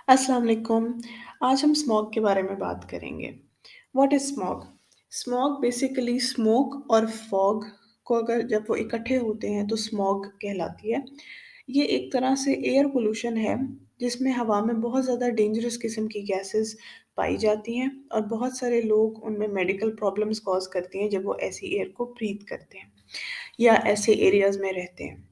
अस्सलाम वालेकुम। आज हम स्मॉग के बारे में बात करेंगे। What is smog? Smog basically smoke और फॉग को अगर जब वो इकट्ठे होते हैं तो स्मॉग कहलाती है। ये एक तरह से एयर पोल्यूशन है जिसमें हवा में बहुत ज़्यादा डेंजरस किस्म की गैसेस पाई जाती हैं और बहुत सारे लोग उनमें मेडिकल प्रॉब्लम्स कॉज़ करती हैं जब वो ऐसी एयर को ब्रीथ करते हैं या ऐसे एरियाज़ में रहते हैं।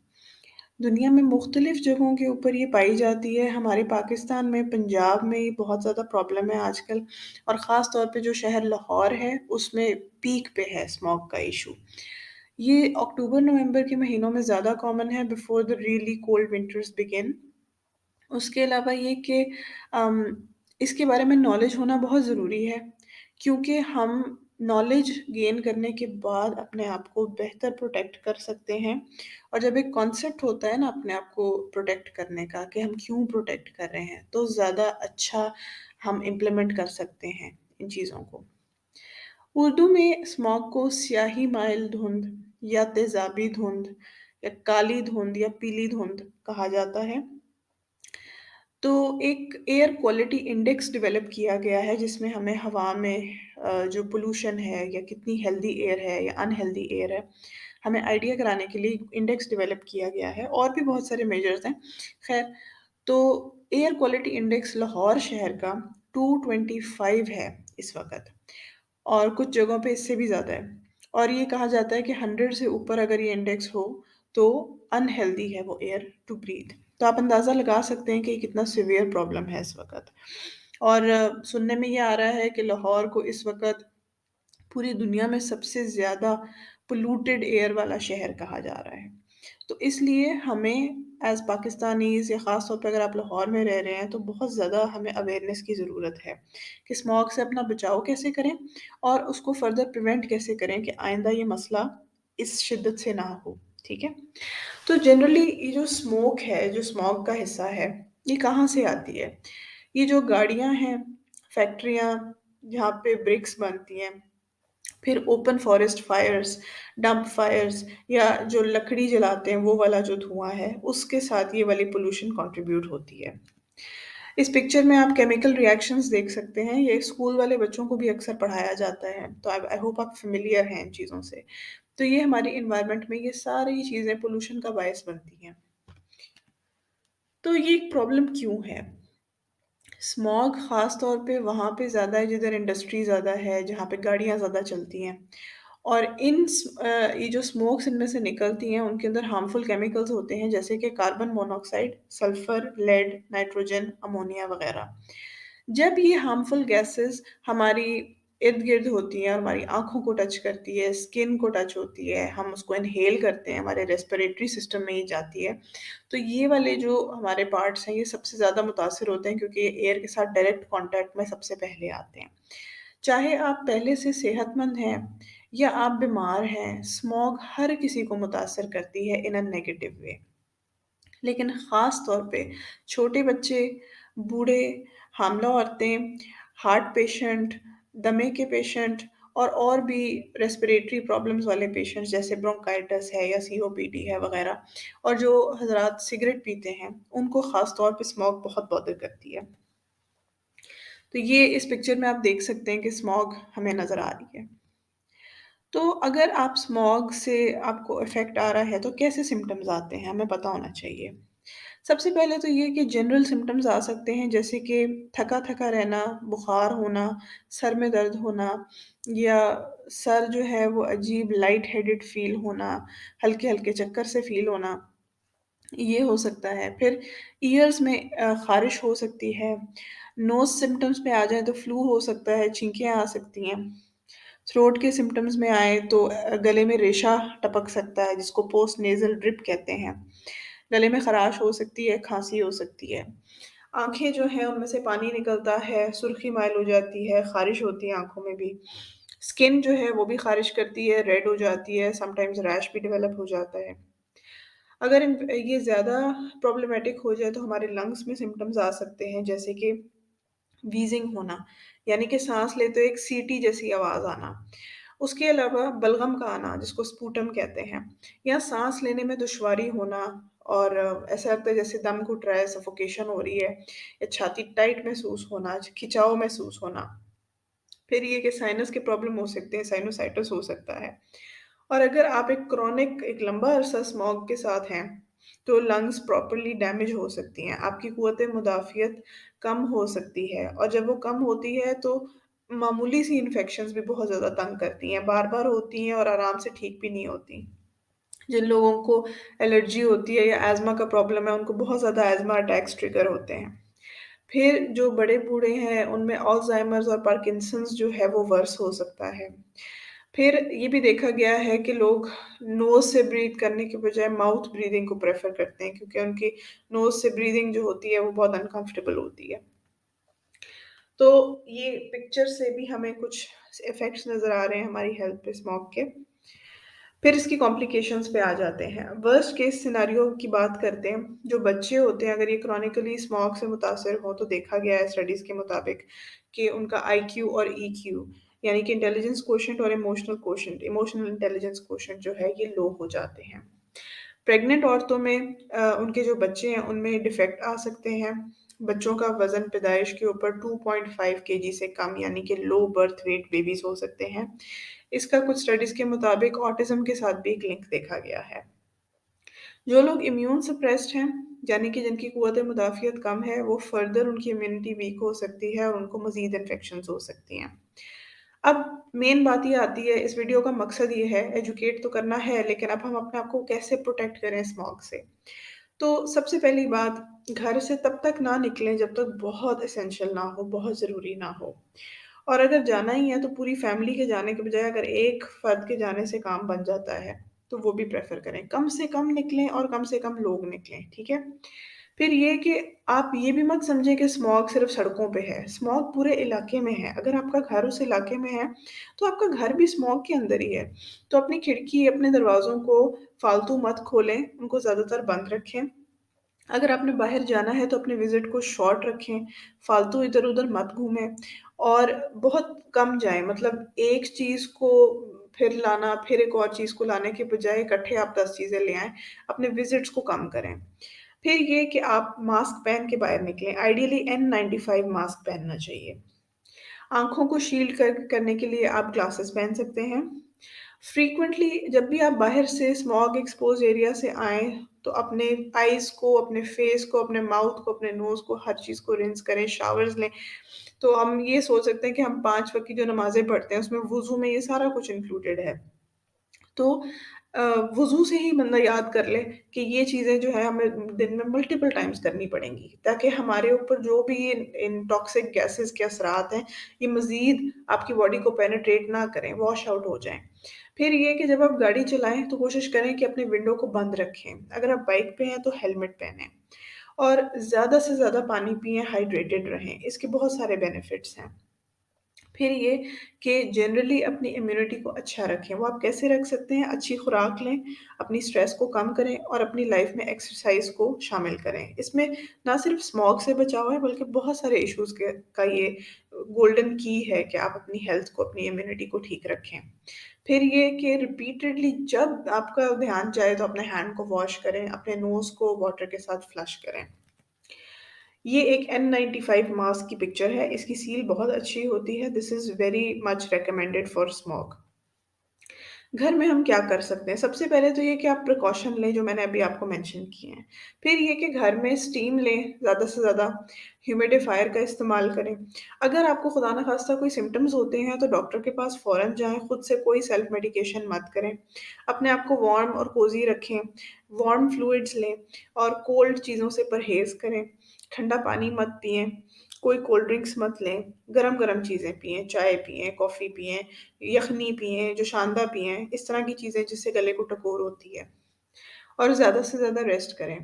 दुनिया में मुख्तलिफ़ जगहों के ऊपर ये पाई जाती है। हमारे पाकिस्तान में, पंजाब में ये बहुत ज़्यादा प्रॉब्लम है आजकल और ख़ास तौर पे जो शहर लाहौर है, उसमें पीक पे है स्मॉग का इश्यू। ये अक्टूबर-नवंबर के महीनों में ज़्यादा कॉमन है before the really cold winters begin. उसके अलावा ये कि अम, इसके बारे में नॉलेज होना बहुत ज़रूरी है, क्योंकि हम नॉलेज गेन करने के बाद अपने आप को बेहतर प्रोटेक्ट कर सकते हैं और जब एक कॉन्सेप्ट होता है ना अपने आप को प्रोटेक्ट करने का कि हम क्यों प्रोटेक्ट कर रहे हैं, तो ज़्यादा अच्छा हम इम्प्लीमेंट कर सकते हैं इन चीज़ों को। उर्दू में स्मॉग को स्याही माइल धुंध या तेज़ाबी धुंध या काली धुंध या पीली धुंध कहा जाता है। तो एक एयर क्वालिटी इंडेक्स डेवलप किया गया है जिसमें हमें हवा में जो पोल्यूशन है या कितनी हेल्दी एयर है या अनहेल्दी एयर है, हमें आइडिया कराने के लिए इंडेक्स डेवलप किया गया है और भी बहुत सारे मेजर्स हैं। ख़ैर, तो एयर क्वालिटी इंडेक्स लाहौर शहर का 225 है इस वक़्त और कुछ जगहों पे इससे भी ज़्यादा है और ये कहा जाता है कि 100 से ऊपर अगर ये इंडेक्स हो, तो अनहेल्दी है वो एयर टू ब्रीथ। तो आप अंदाज़ा लगा सकते हैं कि ये कितना सीवियर प्रॉब्लम है इस वक़्त। और सुनने में ये आ रहा है कि लाहौर को इस वक़्त पूरी दुनिया में सबसे ज़्यादा पोल्यूटेड एयर वाला शहर कहा जा रहा है। तो इसलिए हमें एज़ पाकिस्तानीज़ या ख़ास तौर पे अगर आप लाहौर में रह रहे हैं, तो बहुत ज़्यादा हमें अवेयरनेस की ज़रूरत है कि स्मॉग से अपना बचाव कैसे करें और उसको फ़र्दर प्रिवेंट कैसे करें कि आइंदा ये मसला इस शिद्दत से ना हो, ठीक है? तो जनरली ये जो स्मोक है, जो स्मॉग का हिस्सा है, ये कहाँ से आती है? ये जो गाड़ियाँ हैं, फैक्ट्रियाँ जहाँ पे ब्रिक्स बनती हैं, फिर open forest fires, dump fires या जो लकड़ी जलाते हैं वो वाला जो धुआँ है, उसके साथ ये वाली पॉल्यूशन कंट्रीब्यूट होती है। इस पिक्चर में आप केमिकल रिएक्शंस देख सकते हैं, ये स्कूल वाले बच्चों को भी अक्सर पढ़ाया जाता है, तो आई आई होप आप फ़ैमिलियर हैं इन चीज़ों से। तो ये हमारी एनवायरनमेंट में ये सारी चीज़ें पॉल्यूशन का बायस बनती हैं। तो ये एक प्रॉब्लम क्यों है? स्मॉग ख़ास तौर पे वहाँ पे ज़्यादा है जिधर इंडस्ट्री ज़्यादा है, जहाँ पे गाड़ियाँ ज़्यादा चलती हैं। और ये जो स्मोक्स इनमें से निकलती हैं, उनके अंदर हार्मफुल केमिकल्स होते हैं जैसे कि carbon monoxide, sulphur, lead, nitrogen, ammonia वगैरह। जब ये हार्मफुल गैसेज़ हमारी इर्द-गिर्द होती हैं और हमारी आँखों को टच करती है, स्किन को टच होती है, हम उसको इन्हेल करते हैं, हमारे रेस्पिरेटरी सिस्टम में ये जाती है, तो ये वाले जो हमारे पार्ट्स हैं, ये सबसे ज़्यादा मुतासिर होते हैं क्योंकि ये एयर के साथ डायरेक्ट कॉन्टैक्ट में सबसे पहले आते हैं। चाहे आप पहले से सेहतमंद हैं या आप बीमार हैं, स्मॉग हर किसी को मुतासिर करती है इन अ नेगेटिव वे। लेकिन ख़ास तौर पे छोटे बच्चे, बूढ़े, हामला औरतें, हार्ट पेशेंट, दमे के पेशेंट और भी रेस्पिरेटरी प्रॉब्लम्स वाले पेशेंट्स जैसे ब्रोंकाइटिस है या सीओपीडी है वग़ैरह और जो हज़रात सिगरेट पीते हैं, उनको ख़ास तौर पे स्मॉग बहुत बॉदर करती है। तो ये इस पिक्चर में आप देख सकते हैं कि स्मॉग हमें नज़र आ रही है। तो अगर आप स्मॉग से आपको इफ़ेक्ट आ रहा है, तो कैसे सिम्पटम्स आते हैं? हमें पता होना चाहिए। सबसे पहले तो ये कि जनरल सिम्पटम्स आ सकते हैं जैसे कि थका-थका रहना, बुखार होना, सर में दर्द होना या सर जो है वो अजीब लाइट हेडेड फ़ील होना, हल्के-हल्के चक्कर से फ़ील होना, ये हो सकता है। फिर ईयर्स में ख़ारिश हो सकती है। नोज़ सिम्पटम्स पे आ जाएँ तो फ्लू हो सकता है, छींकें आ सकती हैं। थ्रोट के सिम्पटम्स में आए तो गले में रेशा टपक सकता है जिसको पोस्ट नेज़ल ड्रिप कहते हैं। गले में ख़राश हो सकती है, खाँसी हो सकती है। आँखें जो हैं उनमें से पानी निकलता है, सुर्ख़ी माइल हो जाती है, ख़ारिश होती है आँखों में भी। स्किन जो है वो भी ख़ारिश करती है, रेड हो जाती है, समटाइम्स रैश भी डेवलप हो जाता है। अगर ये ज़्यादा प्रॉब्लमैटिक हो जाए तो हमारे लंग्स में सिम्पटम्स आ सकते हैं जैसे कि व्हीज़िंग होना, यानी कि साँस लेते हुए एक सीटी जैसी आवाज़ आना। उसके अलावा बलगम का आना जिसको स्पूटम कहते हैं या साँस लेने में दुश्वारी होना और ऐसा लगता है जैसे दम घुट रहा है, सफोकेशन हो रही है या छाती टाइट महसूस होना, खिंचाव महसूस होना। फिर ये कि साइनस के प्रॉब्लम हो सकते हैं, साइनोसाइटिस हो सकता है। और अगर आप एक लंबा अरसा स्मॉग के साथ हैं, तो लंग्स प्रॉपर्ली डैमेज हो सकती हैं, आपकी क़ुव्वत मुदाफ़ियत कम हो सकती है और जब वो कम होती है तो मामूली सी इन्फेक्शंस भी बहुत ज़्यादा तंग करती हैं, बार-बार होती हैं और आराम से ठीक भी नहीं होती। जिन लोगों को एलर्जी होती है या अस्थमा का प्रॉब्लम है, उनको बहुत ज़्यादा अस्थमा अटैक्स ट्रिगर होते हैं। फिर जो बड़े बूढ़े हैं, उनमें अल्ज़ाइमर्स और पार्किंसंस जो है वो वर्स हो सकता है। फिर ये भी देखा गया है कि लोग नोज़ से ब्रीथ करने के बजाय माउथ ब्रीथिंग को प्रेफ़र करते हैं क्योंकि उनकी नोज़ से ब्रीथिंग जो होती है वो बहुत अनकम्फ़र्टेबल होती है। तो ये पिक्चर से भी हमें कुछ इफ़ेक्ट्स नज़र आ रहे हैं हमारी हेल्थ पे स्मोक के। फिर इसकी कॉम्प्लिकेशंस पे आ जाते हैं। वर्स्ट केस सिनेरियो की बात करते हैं। जो बच्चे होते हैं अगर ये क्रॉनिकली स्मोक से मुतासिर हों तो देखा गया है स्टडीज़ के मुताबिक कि उनका आईक्यू और ईक्यू यानी कि इंटेलिजेंस क्वोटिएंट और इमोशनल इंटेलिजेंस क्वोटिएंट जो है ये लो हो जाते हैं। प्रेग्नेंट औरतों में उनके जो बच्चे हैं उनमें डिफेक्ट आ सकते हैं। बच्चों का वज़न पैदाइश के ऊपर 2.5 केजी से कम यानी कि लो बर्थ वेट बेबीज़ हो सकते हैं। इसका कुछ स्टडीज़ के मुताबिक ऑटिज़्म के साथ भी एक लिंक देखा गया है। जो लोग इम्यून सप्रेस्ड हैं, यानी कि जिनकी क़ुव्वत मुदाफ़ियत कम है, वो फ़र्दर उनकी इम्यूनिटी वीक हो सकती है और उनको मज़ीद इन्फेक्शंस हो सकती हैं। अब मेन बात ये आती है, इस वीडियो का मकसद ये है, एजुकेट तो करना है, लेकिन अब हम अपने आप को कैसे प्रोटेक्ट करें स्मॉग से? तो सबसे पहली बात, घर से तब तक ना निकलें जब तक बहुत एसेंशियल ना हो, बहुत ज़रूरी ना हो। और अगर जाना ही है तो पूरी फैमिली के जाने के बजाय अगर एक फ़र्द के जाने से काम बन जाता है, तो वो भी प्रेफ़र करें। कम से कम निकलें और कम से कम लोग निकलें, ठीक है? फिर ये कि आप ये भी मत समझें कि स्मॉग सिर्फ़ सड़कों पे है, स्मॉग पूरे इलाके में है। अगर आपका घर उस इलाके में है, तो आपका घर भी स्मॉग के अंदर ही है। तो अपनी खिड़की, अपने दरवाज़ों को फ़ालतू मत खोलें, उनको ज़्यादातर बंद रखें। अगर आपने बाहर जाना है तो अपने विज़िट को शॉर्ट रखें, फ़ालतू इधर-उधर मत घूमें और बहुत कम जाएँ। मतलब एक चीज़ को फिर लाना, फिर एक और चीज़ को लाने के बजाय इकट्ठे आप 10 चीज़ें ले आएँ, अपने विज़िट्स को कम करें। फिर ये कि आप मास्क पहन के बाहर निकलें, आइडियली N95 मास्क पहनना चाहिए। आँखों को शील्ड करने के लिए आप ग्लासेस पहन सकते हैं। फ्रीक्वेंटली जब भी आप बाहर से स्मॉग एक्सपोज़ एरिया से आएँ, तो अपने आइज़ को, अपने फेस को, अपने माउथ को, अपने नोज़ को, हर चीज़ को रिंस करें, शावर्स लें। तो हम ये सोच सकते हैं कि हम 5 वक़्त की जो नमाज़ें पढ़ते हैं, उसमें वुज़ू में ये सारा कुछ इंक्लूडेड है। तो अ, वुज़ू से ही बंदा याद कर ले कि ये चीज़ें जो है हमें दिन में मल्टीपल टाइम्स करनी पड़ेंगी, ताकि हमारे ऊपर जो भी इन टॉक्सिक गैसेज़ के असरात हैं, ये मज़ीद आपकी बॉडी को पेनिट्रेट ना करें, वॉश आउट हो जाएँ। फिर ये कि जब आप गाड़ी चलाएँ तो कोशिश करें कि अपने विंडो को बंद रखें। अगर आप बाइक पे हैं तो हेलमेट पहनें और ज़्यादा से ज़्यादा पानी पिएँ, हाइड्रेटेड रहें। इसके बहुत सारे बेनिफिट्स हैं। फिर ये कि जनरली अपनी इम्यूनिटी को अच्छा रखें। वो आप कैसे रख सकते हैं? अच्छी खुराक लें, अपनी स्ट्रेस को कम करें और अपनी लाइफ में एक्सरसाइज़ को शामिल करें। इसमें ना सिर्फ स्मॉग से बचाव है बल्कि बहुत सारे इश्यूज़ के का ये गोल्डन की है कि आप अपनी हेल्थ को, अपनी इम्यूनिटी को ठीक रखें। फिर ये कि रिपीटेडली जब आपका ध्यान जाए तो अपने हैंड को वॉश करें, अपने नोज़ को वाटर के साथ फ्लश करें। ये एक N95 मास्क की पिक्चर है, इसकी सील बहुत अच्छी होती है, this is very much recommended for smoke. घर में हम क्या कर सकते हैं? सबसे पहले तो ये कि आप प्रिकॉशन लें जो मैंने अभी आपको मेंशन किए हैं। फिर ये कि घर में स्टीम लें ज़्यादा से ज़्यादा, ह्यूमिडिफ़ायर का इस्तेमाल करें। अगर आपको खुदा ना ख़ास्ता कोई सिम्पटम्स होते हैं तो डॉक्टर के पास फ़ौरन जाएँ, खुद से कोई सेल्फ मेडिकेशन मत करें। अपने आप को वार्म और कोज़ी रखें, वार्म फ्लूइड्स लें और कोल्ड चीज़ों से परहेज़ करें। ठंडा पानी मत पिएँ, कोई कोल्ड ड्रिंक्स मत लें, गरम-गरम चीज़ें पिएँ, चाय पिएँ, कॉफ़ी पिएँ, यखनी पिएँ, जोशानदा पिएँ, इस तरह की चीज़ें जिससे गले को टकोर होती है और ज़्यादा से ज़्यादा रेस्ट करें।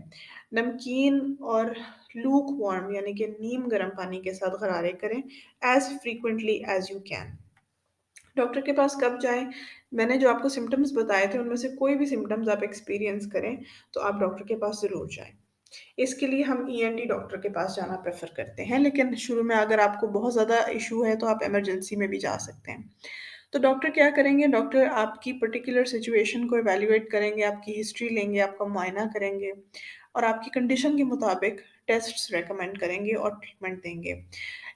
नमकीन और लूक वार्म यानी कि नीम गर्म पानी के साथ गरारे करें as frequently as you can. Doctor के पास कब जाएँ? मैंने जो आपको सिम्पटम्स बताए थे उनमें से कोई भी सिम्पटम्स आप एक्सपीरियंस करें, तो आप डॉक्टर के पास ज़रूर जाएँ। इसके लिए हम ईएनटी डॉक्टर के पास जाना प्रेफ़र करते हैं, लेकिन शुरू में अगर आपको बहुत ज़्यादा इश्यू है, तो आप इमरजेंसी में भी जा सकते हैं। तो डॉक्टर क्या करेंगे, डॉक्टर आपकी पर्टिकुलर सिचुएशन को इवैल्यूएट करेंगे, आपकी हिस्ट्री लेंगे, आपका मुआयना करेंगे और आपकी कंडीशन के मुताबिक टेस्ट्स रिकमेंड करेंगे और ट्रीटमेंट देंगे।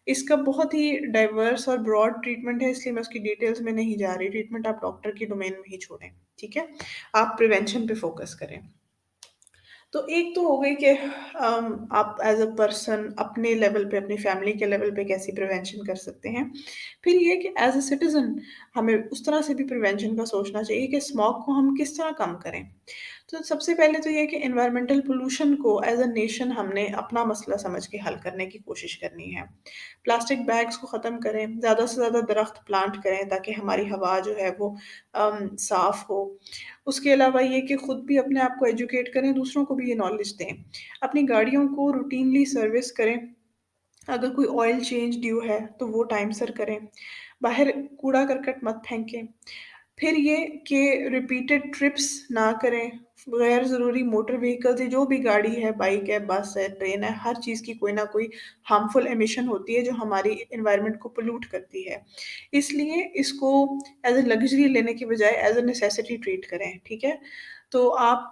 इसका बहुत ही डाइवर्स और ब्रॉड ट्रीटमेंट है, इसलिए मैं उसकी डिटेल्स में नहीं जा रही। ट्रीटमेंट आप डॉक्टर के डोमेन में ही छोड़ें, ठीक है? आप प्रिवेंशन पे फ़ोकस करें। तो एक तो हो गई कि आप एज़ अ पर्सन अपने लेवल पे, अपनी फैमिली के लेवल पे कैसे प्रिवेंशन कर सकते हैं। फिर ये कि एज़ अ सिटिज़न हमें उस तरह से भी प्रिवेंशन का सोचना चाहिए कि स्मॉग को हम किस तरह कम करें। तो सबसे पहले तो ये है कि एनवायरमेंटल पोल्यूशन को एज़ अ नेशन हमने अपना मसला समझ के हल करने की कोशिश करनी है। प्लास्टिक बैग्स को ख़त्म करें, ज़्यादा से ज़्यादा दरख्त प्लांट करें ताकि हमारी हवा जो है वो साफ़ हो। उसके अलावा ये कि खुद भी अपने आप को एजुकेट करें, दूसरों को भी ये नॉलेज दें। अपनी गाड़ियों को रूटीनली सर्विस करें, अगर कोई ऑयल चेंज ड्यू है, तो वो टाइम सिर करें। बाहर कूड़ा-करकट मत फेंकें। फिर ये कि रिपीटेड ट्रिप्स ना करें, गैर ज़रूरी मोटर व्हीकल से जो भी गाड़ी है, बाइक है, बस है, ट्रेन है, हर चीज़ की कोई ना कोई हार्मफुल एमिशन होती है जो हमारी एनवायरनमेंट को पोल्यूट करती है। इसलिए इसको एज़ अ लग्ज़री लेने की बजाय एज़ अ नेसेसिटी ट्रीट करें, ठीक है? तो आप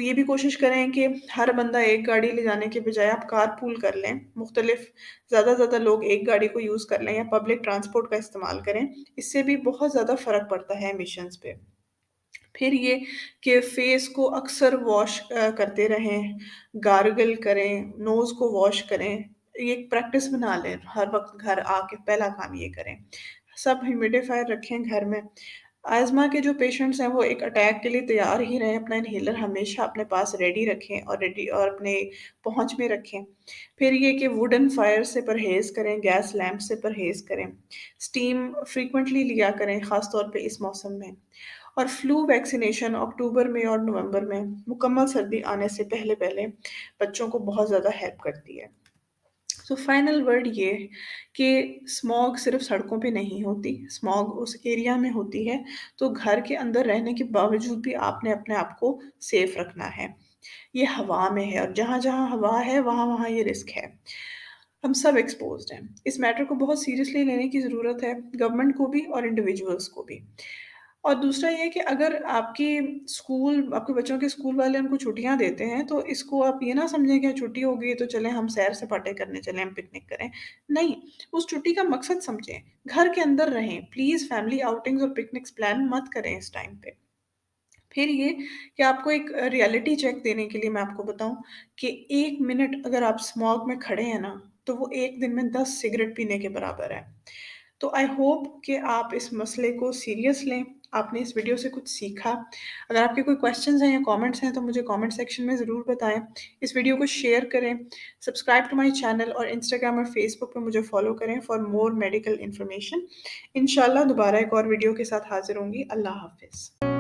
ये भी कोशिश करें कि हर बंदा एक गाड़ी ले जाने के बजाय आप कारपूल कर लें, मुख्तलिफ ज़्यादा से ज़्यादा लोग एक गाड़ी को यूज़ कर लें या पब्लिक ट्रांसपोर्ट का इस्तेमाल करें। इससे भी बहुत ज़्यादा फ़र्क पड़ता है एमिशंस पे। फिर ये कि फेस को अक्सर वॉश करते रहें, गार्गल करें, नोज़ को वॉश करें। ये एक प्रैक्टिस बना लें, हर वक़्त घर आके पहला काम ये करें। सब ह्यूमिडिफ़ायर रखें घर में। अस्थमा के जो पेशेंट्स हैं, वो एक अटैक के लिए तैयार ही रहें, अपना इन्हेलर हमेशा अपने पास रेडी रखें और अपने पहुँच में रखें। फिर ये कि वुडन फायर से परहेज़ करें, गैस लैंप से परहेज़ करें। स्टीम फ्रीक्वेंटली लिया करें, ख़ास तौर पे इस मौसम में। और फ्लू वैक्सीनेशन अक्टूबर में और नवंबर में मुकम्मल सर्दी आने से पहले-पहले बच्चों को बहुत ज़्यादा हेल्प करती है। सो फाइनल वर्ड ये कि स्मॉग सिर्फ़ सड़कों पे नहीं होती, स्मॉग उस एरिया में होती है, तो घर के अंदर रहने के बावजूद भी आपने अपने आप को सेफ रखना है। ये हवा में है और जहाँ-जहाँ हवा है, वहाँ-वहाँ ये रिस्क है। हम सब एक्सपोज़्ड हैं। इस मैटर को बहुत सीरियसली लेने की ज़रूरत है, गवर्नमेंट को भी और इंडिविजुअल्स को भी। और दूसरा ये है कि अगर आपके बच्चों के स्कूल वाले उनको छुट्टियाँ देते हैं, तो इसको आप ये ना समझें कि छुट्टी हो गई है तो चलें हम सैर-सपाटे करने चलें, हम पिकनिक करें। नहीं, उस छुट्टी का मकसद समझें, घर के अंदर रहें, प्लीज़ फैमिली आउटिंग्स और पिकनिक्स प्लान मत करें इस टाइम पे। फिर ये कि आपको एक रियलिटी चेक देने के लिए मैं आपको बताऊँ कि 1 मिनट अगर आप स्मॉग में खड़े हैं ना, तो वो 1 दिन में 10 सिगरेट पीने के बराबर है। तो आई होप कि आप इस मसले को सीरियस लें, आपने इस वीडियो से कुछ सीखा। अगर आपके कोई क्वेश्चन्स हैं या कमेंट्स हैं, तो मुझे कमेंट सेक्शन में ज़रूर बताएँ। इस वीडियो को शेयर करें, सब्सक्राइब टू माय चैनल और इंस्टाग्राम और फेसबुक पे मुझे फॉलो करें फॉर मोर मेडिकल इन्फॉर्मेशन। इंशाल्लाह दोबारा एक और वीडियो के साथ हाज़िर होंगी। अल्लाह हाफ़िज़।